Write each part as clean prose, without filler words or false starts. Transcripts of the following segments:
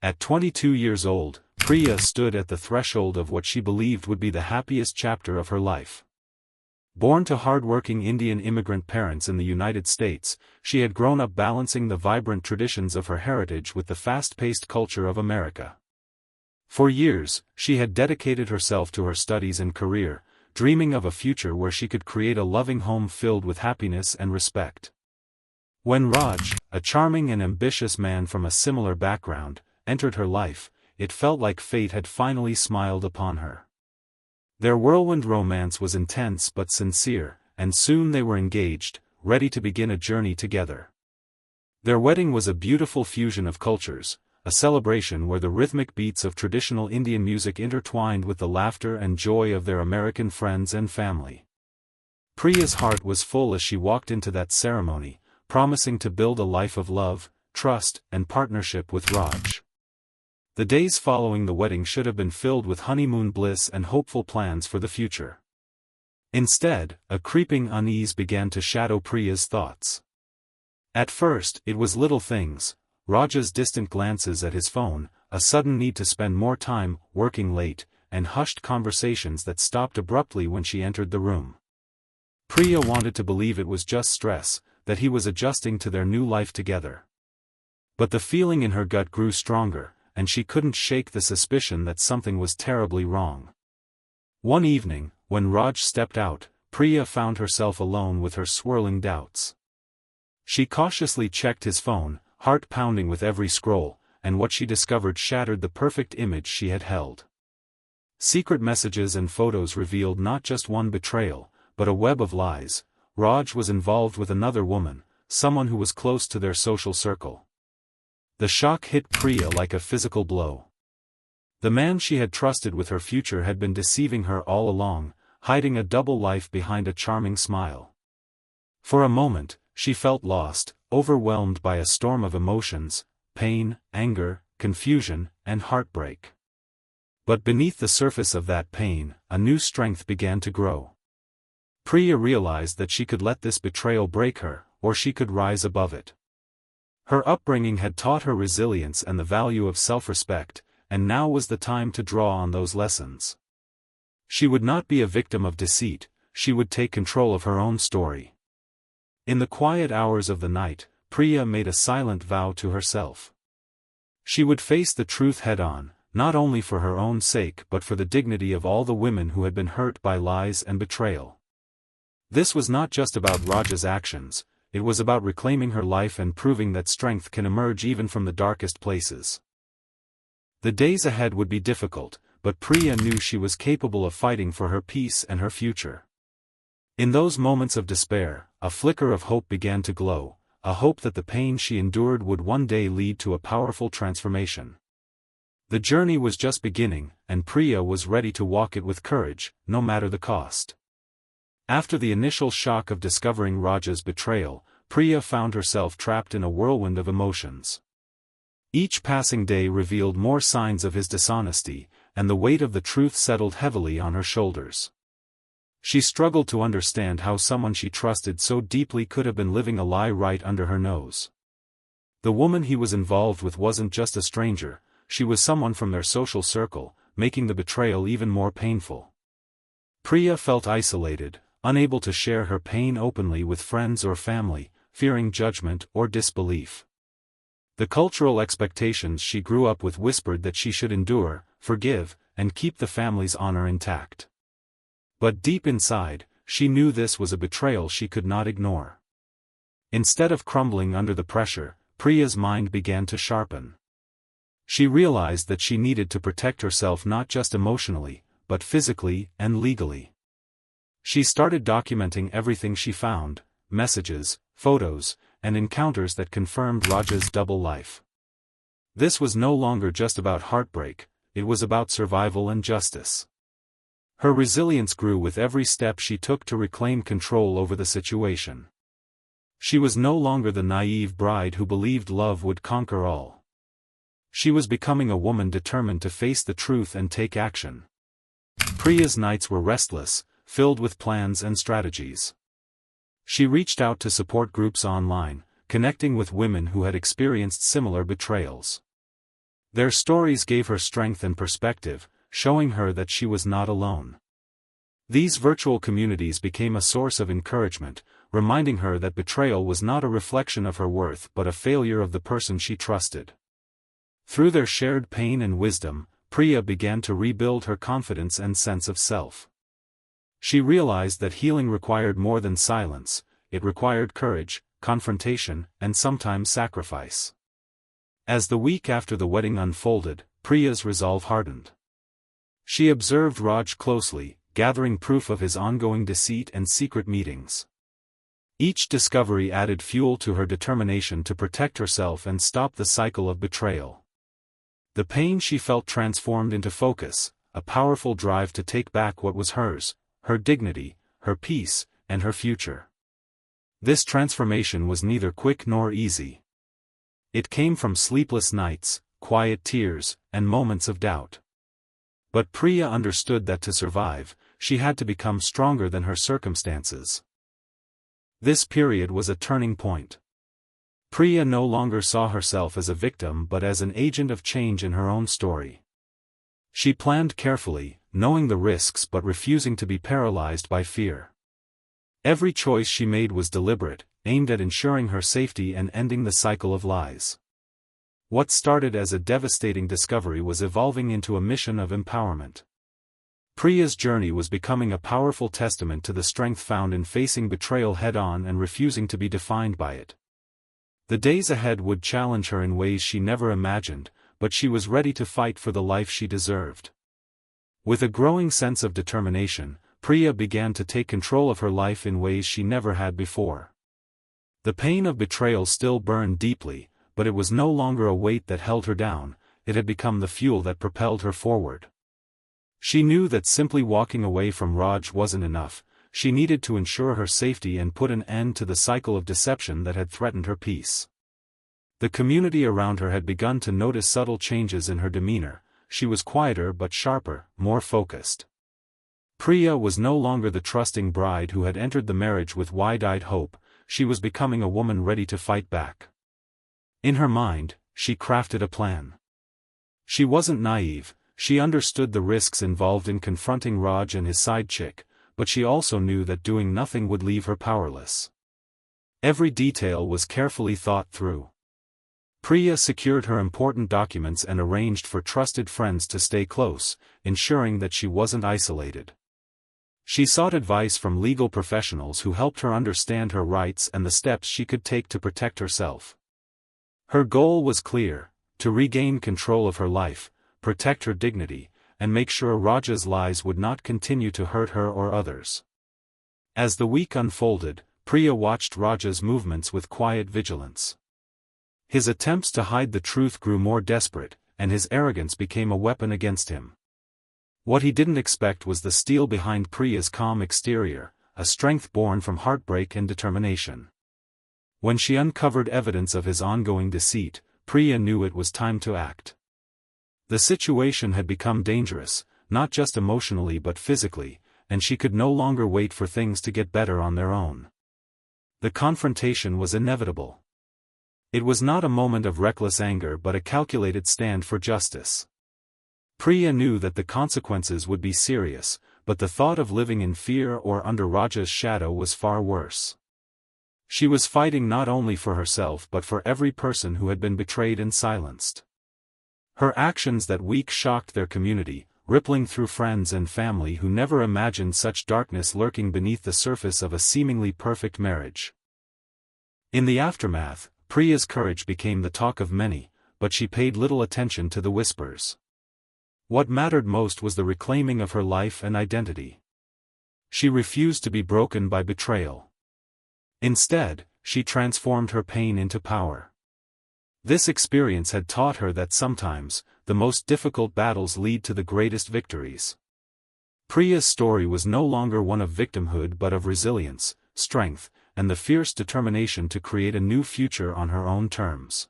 At 22 years old, Priya stood at the threshold of what she believed would be the happiest chapter of her life. Born to hard-working Indian immigrant parents in the United States, she had grown up balancing the vibrant traditions of her heritage with the fast-paced culture of America. For years, she had dedicated herself to her studies and career, dreaming of a future where she could create a loving home filled with happiness and respect. When Raj, a charming and ambitious man from a similar background, entered her life, it felt like fate had finally smiled upon her. Their whirlwind romance was intense but sincere, and soon they were engaged, ready to begin a journey together. Their wedding was a beautiful fusion of cultures, a celebration where the rhythmic beats of traditional Indian music intertwined with the laughter and joy of their American friends and family. Priya's heart was full as she walked into that ceremony, promising to build a life of love, trust, and partnership with Raj. The days following the wedding should have been filled with honeymoon bliss and hopeful plans for the future. Instead, a creeping unease began to shadow Priya's thoughts. At first, it was little things: Raj's distant glances at his phone, a sudden need to spend more time working late, and hushed conversations that stopped abruptly when she entered the room. Priya wanted to believe it was just stress, that he was adjusting to their new life together. But the feeling in her gut grew stronger, and she couldn't shake the suspicion that something was terribly wrong. One evening, when Raj stepped out, Priya found herself alone with her swirling doubts. She cautiously checked his phone, heart pounding with every scroll, and what she discovered shattered the perfect image she had held. Secret messages and photos revealed not just one betrayal, but a web of lies. Raj was involved with another woman, someone who was close to their social circle. The shock hit Priya like a physical blow. The man she had trusted with her future had been deceiving her all along, hiding a double life behind a charming smile. For a moment, she felt lost, overwhelmed by a storm of emotions: pain, anger, confusion, and heartbreak. But beneath the surface of that pain, a new strength began to grow. Priya realized that she could let this betrayal break her, or she could rise above it. Her upbringing had taught her resilience and the value of self-respect, and now was the time to draw on those lessons. She would not be a victim of deceit, she would take control of her own story. In the quiet hours of the night, Priya made a silent vow to herself. She would face the truth head-on, not only for her own sake but for the dignity of all the women who had been hurt by lies and betrayal. This was not just about Raj's actions, it was about reclaiming her life and proving that strength can emerge even from the darkest places. The days ahead would be difficult, but Priya knew she was capable of fighting for her peace and her future. In those moments of despair, a flicker of hope began to glow, a hope that the pain she endured would one day lead to a powerful transformation. The journey was just beginning, and Priya was ready to walk it with courage, no matter the cost. After the initial shock of discovering Raj's betrayal, Priya found herself trapped in a whirlwind of emotions. Each passing day revealed more signs of his dishonesty, and the weight of the truth settled heavily on her shoulders. She struggled to understand how someone she trusted so deeply could have been living a lie right under her nose. The woman he was involved with wasn't just a stranger, she was someone from their social circle, making the betrayal even more painful. Priya felt isolated, unable to share her pain openly with friends or family, fearing judgment or disbelief. The cultural expectations she grew up with whispered that she should endure, forgive, and keep the family's honor intact. But deep inside, she knew this was a betrayal she could not ignore. Instead of crumbling under the pressure, Priya's mind began to sharpen. She realized that she needed to protect herself not just emotionally, but physically and legally. She started documenting everything she found: messages, photos, and encounters that confirmed Raj's double life. This was no longer just about heartbreak, it was about survival and justice. Her resilience grew with every step she took to reclaim control over the situation. She was no longer the naive bride who believed love would conquer all. She was becoming a woman determined to face the truth and take action. Priya's nights were restless, filled with plans and strategies. She reached out to support groups online, connecting with women who had experienced similar betrayals. Their stories gave her strength and perspective, showing her that she was not alone. These virtual communities became a source of encouragement, reminding her that betrayal was not a reflection of her worth but a failure of the person she trusted. Through their shared pain and wisdom, Priya began to rebuild her confidence and sense of self. She realized that healing required more than silence, it required courage, confrontation, and sometimes sacrifice. As the week after the wedding unfolded, Priya's resolve hardened. She observed Raj closely, gathering proof of his ongoing deceit and secret meetings. Each discovery added fuel to her determination to protect herself and stop the cycle of betrayal. The pain she felt transformed into focus, a powerful drive to take back what was hers, her dignity, her peace, and her future. This transformation was neither quick nor easy. It came from sleepless nights, quiet tears, and moments of doubt. But Priya understood that to survive, she had to become stronger than her circumstances. This period was a turning point. Priya no longer saw herself as a victim but as an agent of change in her own story. She planned carefully, knowing the risks but refusing to be paralyzed by fear. Every choice she made was deliberate, aimed at ensuring her safety and ending the cycle of lies. What started as a devastating discovery was evolving into a mission of empowerment. Priya's journey was becoming a powerful testament to the strength found in facing betrayal head-on and refusing to be defined by it. The days ahead would challenge her in ways she never imagined, but she was ready to fight for the life she deserved. With a growing sense of determination, Priya began to take control of her life in ways she never had before. The pain of betrayal still burned deeply, but it was no longer a weight that held her down, it had become the fuel that propelled her forward. She knew that simply walking away from Raj wasn't enough, she needed to ensure her safety and put an end to the cycle of deception that had threatened her peace. The community around her had begun to notice subtle changes in her demeanor, she was quieter but sharper, more focused. Priya was no longer the trusting bride who had entered the marriage with wide-eyed hope, she was becoming a woman ready to fight back. In her mind, she crafted a plan. She wasn't naive, she understood the risks involved in confronting Raj and his sidechick, but she also knew that doing nothing would leave her powerless. Every detail was carefully thought through. Priya secured her important documents and arranged for trusted friends to stay close, ensuring that she wasn't isolated. She sought advice from legal professionals who helped her understand her rights and the steps she could take to protect herself. Her goal was clear: to regain control of her life, protect her dignity, and make sure Raj's lies would not continue to hurt her or others. As the week unfolded, Priya watched Raj's movements with quiet vigilance. His attempts to hide the truth grew more desperate, and his arrogance became a weapon against him. What he didn't expect was the steel behind Priya's calm exterior, a strength born from heartbreak and determination. When she uncovered evidence of his ongoing deceit, Priya knew it was time to act. The situation had become dangerous, not just emotionally but physically, and she could no longer wait for things to get better on their own. The confrontation was inevitable. It was not a moment of reckless anger but a calculated stand for justice. Priya knew that the consequences would be serious, but the thought of living in fear or under Raj's shadow was far worse. She was fighting not only for herself but for every person who had been betrayed and silenced. Her actions that week shocked their community, rippling through friends and family who never imagined such darkness lurking beneath the surface of a seemingly perfect marriage. In the aftermath, Priya's courage became the talk of many, but she paid little attention to the whispers. What mattered most was the reclaiming of her life and identity. She refused to be broken by betrayal. Instead, she transformed her pain into power. This experience had taught her that sometimes, the most difficult battles lead to the greatest victories. Priya's story was no longer one of victimhood but of resilience, strength, and the fierce determination to create a new future on her own terms.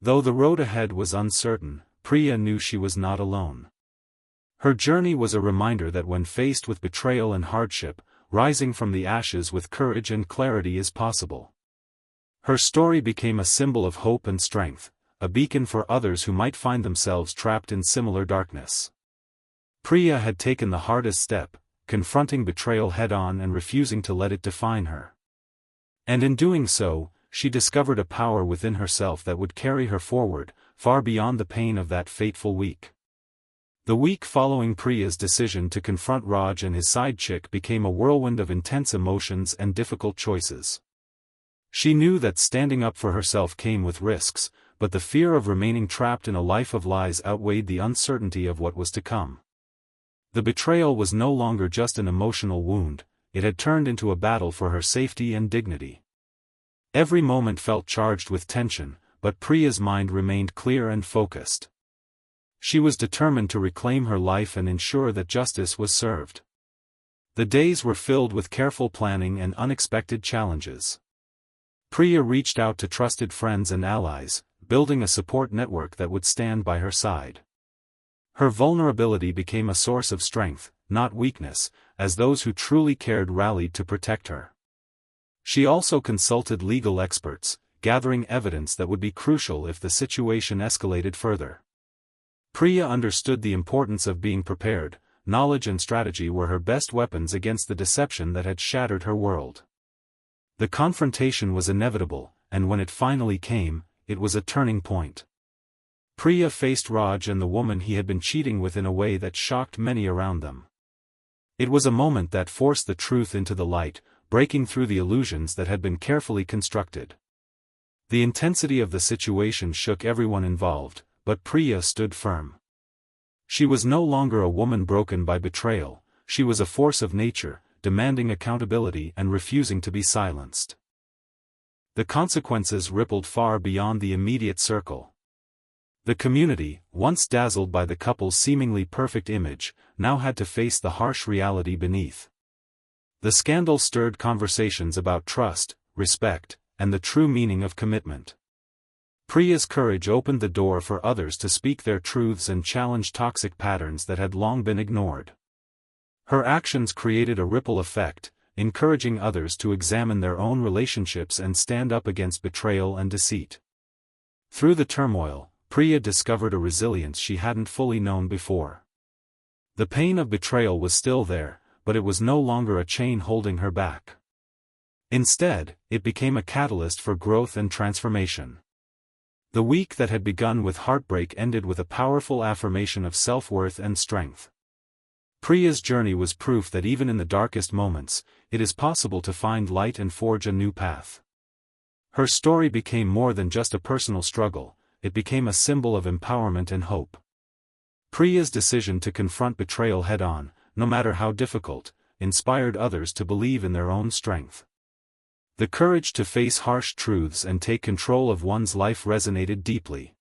Though the road ahead was uncertain, Priya knew she was not alone. Her journey was a reminder that when faced with betrayal and hardship, rising from the ashes with courage and clarity is possible. Her story became a symbol of hope and strength, a beacon for others who might find themselves trapped in similar darkness. Priya had taken the hardest step, confronting betrayal head-on and refusing to let it define her. And in doing so, she discovered a power within herself that would carry her forward, far beyond the pain of that fateful week. The week following Priya's decision to confront Raj and his sidechick became a whirlwind of intense emotions and difficult choices. She knew that standing up for herself came with risks, but the fear of remaining trapped in a life of lies outweighed the uncertainty of what was to come. The betrayal was no longer just an emotional wound, it had turned into a battle for her safety and dignity. Every moment felt charged with tension, but Priya's mind remained clear and focused. She was determined to reclaim her life and ensure that justice was served. The days were filled with careful planning and unexpected challenges. Priya reached out to trusted friends and allies, building a support network that would stand by her side. Her vulnerability became a source of strength, not weakness, as those who truly cared rallied to protect her. She also consulted legal experts, gathering evidence that would be crucial if the situation escalated further. Priya understood the importance of being prepared. Knowledge and strategy were her best weapons against the deception that had shattered her world. The confrontation was inevitable, and when it finally came, it was a turning point. Priya faced Raj and the woman he had been cheating with in a way that shocked many around them. It was a moment that forced the truth into the light, breaking through the illusions that had been carefully constructed. The intensity of the situation shook everyone involved, but Priya stood firm. She was no longer a woman broken by betrayal, she was a force of nature, demanding accountability and refusing to be silenced. The consequences rippled far beyond the immediate circle. The community, once dazzled by the couple's seemingly perfect image, now had to face the harsh reality beneath. The scandal stirred conversations about trust, respect, and the true meaning of commitment. Priya's courage opened the door for others to speak their truths and challenge toxic patterns that had long been ignored. Her actions created a ripple effect, encouraging others to examine their own relationships and stand up against betrayal and deceit. Through the turmoil, Priya discovered a resilience she hadn't fully known before. The pain of betrayal was still there, but it was no longer a chain holding her back. Instead, it became a catalyst for growth and transformation. The week that had begun with heartbreak ended with a powerful affirmation of self-worth and strength. Priya's journey was proof that even in the darkest moments, it is possible to find light and forge a new path. Her story became more than just a personal struggle, it became a symbol of empowerment and hope. Priya's decision to confront betrayal head-on, no matter how difficult, inspired others to believe in their own strength. The courage to face harsh truths and take control of one's life resonated deeply.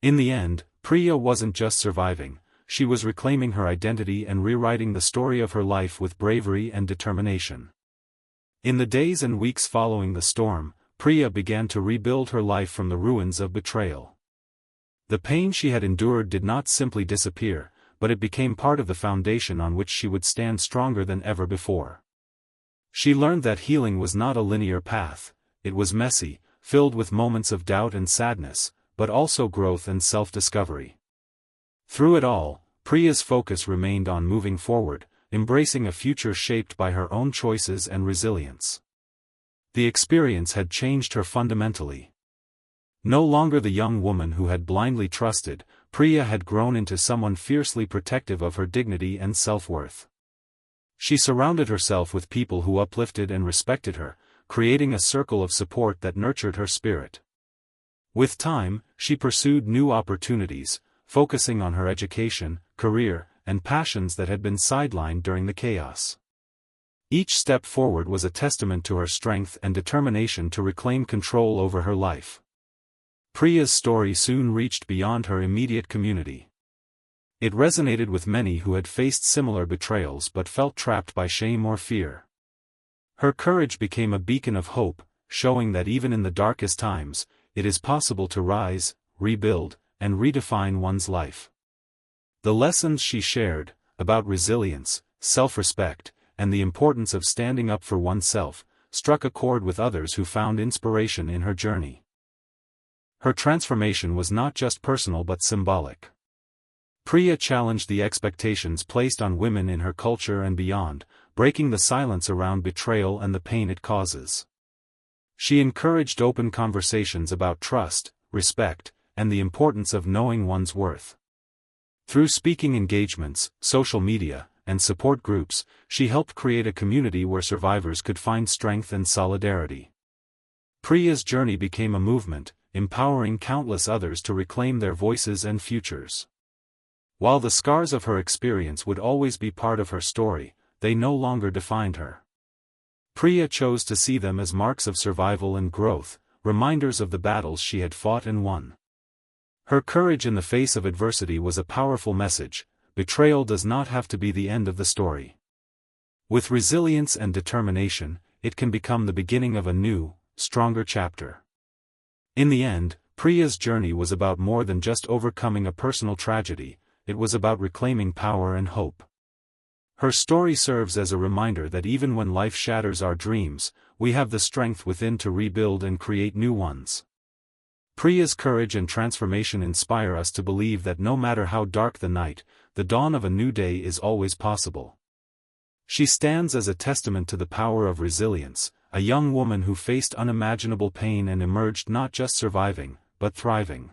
In the end, Priya wasn't just surviving, she was reclaiming her identity and rewriting the story of her life with bravery and determination. In the days and weeks following the storm, Priya began to rebuild her life from the ruins of betrayal. The pain she had endured did not simply disappear, but it became part of the foundation on which she would stand stronger than ever before. She learned that healing was not a linear path, it was messy, filled with moments of doubt and sadness, but also growth and self-discovery. Through it all, Priya's focus remained on moving forward, embracing a future shaped by her own choices and resilience. The experience had changed her fundamentally. No longer the young woman who had blindly trusted, Priya had grown into someone fiercely protective of her dignity and self-worth. She surrounded herself with people who uplifted and respected her, creating a circle of support that nurtured her spirit. With time, she pursued new opportunities, focusing on her education, career, and passions that had been sidelined during the chaos. Each step forward was a testament to her strength and determination to reclaim control over her life. Priya's story soon reached beyond her immediate community. It resonated with many who had faced similar betrayals but felt trapped by shame or fear. Her courage became a beacon of hope, showing that even in the darkest times, it is possible to rise, rebuild, and redefine one's life. The lessons she shared, about resilience, self-respect, and the importance of standing up for oneself, struck a chord with others who found inspiration in her journey. Her transformation was not just personal but symbolic. Priya challenged the expectations placed on women in her culture and beyond, breaking the silence around betrayal and the pain it causes. She encouraged open conversations about trust, respect, and the importance of knowing one's worth. Through speaking engagements, social media, and support groups, she helped create a community where survivors could find strength and solidarity. Priya's journey became a movement, empowering countless others to reclaim their voices and futures. While the scars of her experience would always be part of her story, they no longer defined her. Priya chose to see them as marks of survival and growth, reminders of the battles she had fought and won. Her courage in the face of adversity was a powerful message: betrayal does not have to be the end of the story. With resilience and determination, it can become the beginning of a new, stronger chapter. In the end, Priya's journey was about more than just overcoming a personal tragedy, it was about reclaiming power and hope. Her story serves as a reminder that even when life shatters our dreams, we have the strength within to rebuild and create new ones. Priya's courage and transformation inspire us to believe that no matter how dark the night, the dawn of a new day is always possible. She stands as a testament to the power of resilience, a young woman who faced unimaginable pain and emerged not just surviving, but thriving.